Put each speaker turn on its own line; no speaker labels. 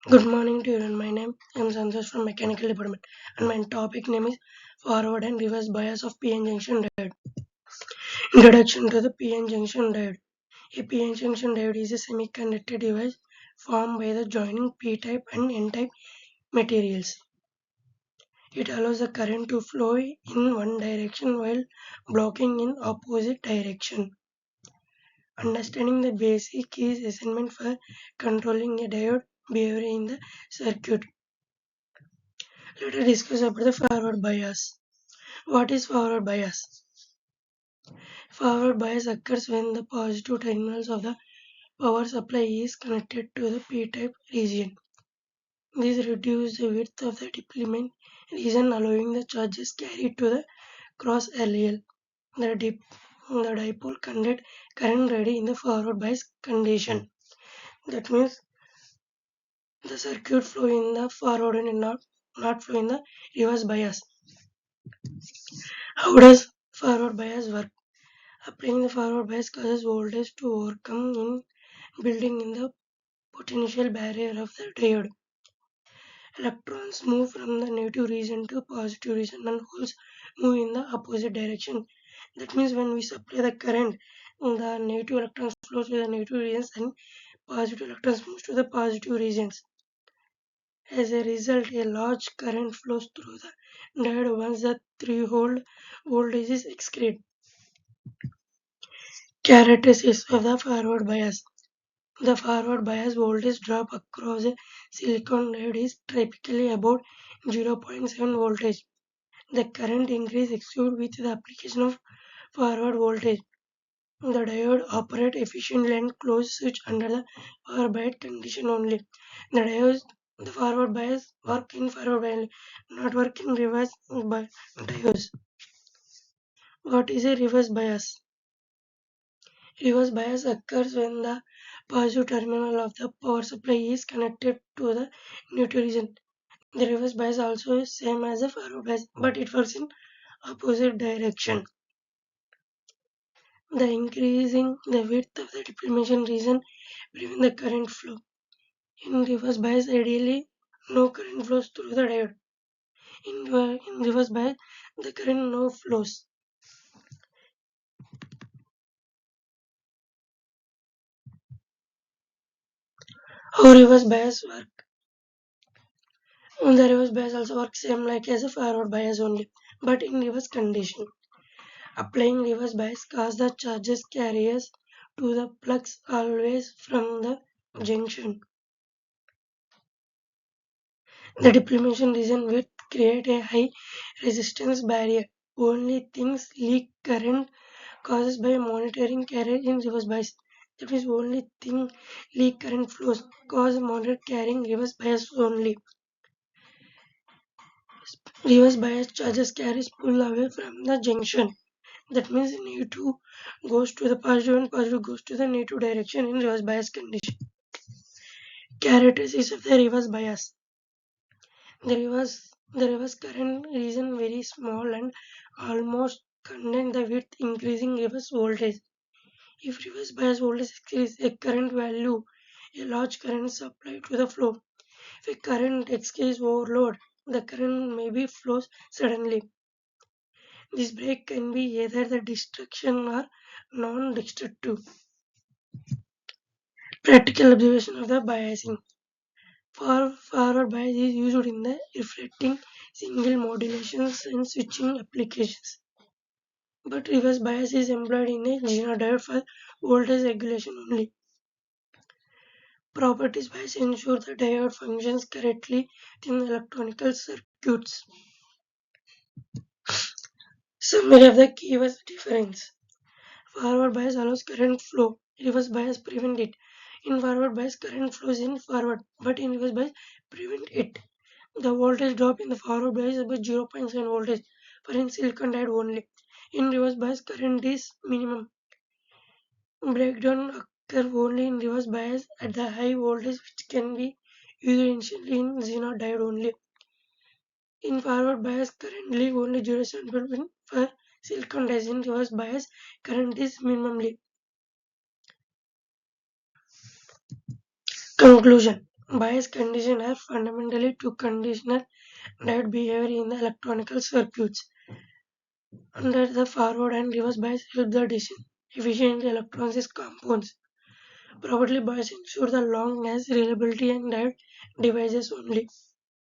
Good morning to everyone. My name is Santosh from Mechanical Department, and my topic name is Forward and Reverse Bias of PN Junction Diode. Introduction to the PN Junction Diode. A PN Junction Diode is a semiconductor device formed by the joining P-type and N-type materials. It allows the current to flow in one direction while blocking in opposite direction. Understanding the basic is essential for controlling a diode behavior in the circuit. Let us discuss about the forward bias. What is forward bias? Forward bias occurs when the positive terminals of the power supply is connected to the p-type region. This reduces the width of the deployment region, allowing the charges carried to the cross LEL. The dipole conduct current ready in the forward bias condition. That means the circuit flow in the forward and not flow in the reverse bias. How does forward bias work? Applying the forward bias causes voltage to overcome in building in the potential barrier of the diode. Electrons move from the negative region to positive region and holes move in the opposite direction. That means when we supply the current, the negative electrons flow to the negative regions and positive electrons move to the positive regions. As a result, a large current flows through the diode once the threshold voltage is exceeded. Characteristics of the forward bias. The forward bias voltage drop across a silicon diode is typically about 0.7 voltage. The current increase exceeds with the application of forward voltage. The diode operates efficiently and close switch under the forward bias condition only. The forward bias work in forward bias, not work in reverse bias diodes. What is a reverse bias? Reverse bias occurs when the positive terminal of the power supply is connected to the neutral region. The reverse bias also is same as the forward bias, but it works in opposite direction. The increasing the width of the depletion region prevent the current flow. In reverse bias, ideally, no current flows through the diode. In reverse bias, the current no flows. How reverse bias work? The reverse bias also works same like as a forward bias only, but in reverse condition. Applying reverse bias causes the charges carriers to the plugs always from the junction. The depletion region will create a high resistance barrier. Only things leak current causes by monitoring carrier in reverse bias. That is only thing leak current flows cause monitor carrying reverse bias only. Reverse bias charges carries pull away from the junction. That means negative goes to the positive and positive goes to the negative direction in reverse bias condition. Characteristics of the reverse bias. The reverse current region very small and almost contain the width increasing reverse voltage. If reverse bias voltage exceeds a current value, a large current is supplied to the flow. If a current exceeds overload, the current may be flows suddenly. This break can be either the destruction or non-destructive. Practical observation of the biasing. Forward bias is used in the reflecting signal modulations and switching applications. But reverse bias is employed in a Zener diode for voltage regulation only. Properties bias ensure the diode functions correctly within electronic circuits. Summary of the keywords difference. Forward bias allows current flow. Reverse bias prevent it. In forward bias, current flows in forward, but in reverse bias, prevent it. The voltage drop in the forward bias is about 0.7 voltage for in silicon diode only. In reverse bias, current is minimum. Breakdown occur only in reverse bias at the high voltage which can be used initially in Zener diode only. In forward bias, currently only 0.7 for silicon diode. In reverse bias, current is minimally. Conclusion. Bias conditions are fundamentally two conditional diode behavior in the electronical circuits. Under the forward and reverse bias help the decision efficiently electronics compounds. Properly bias ensure the long as reliability and diode devices only.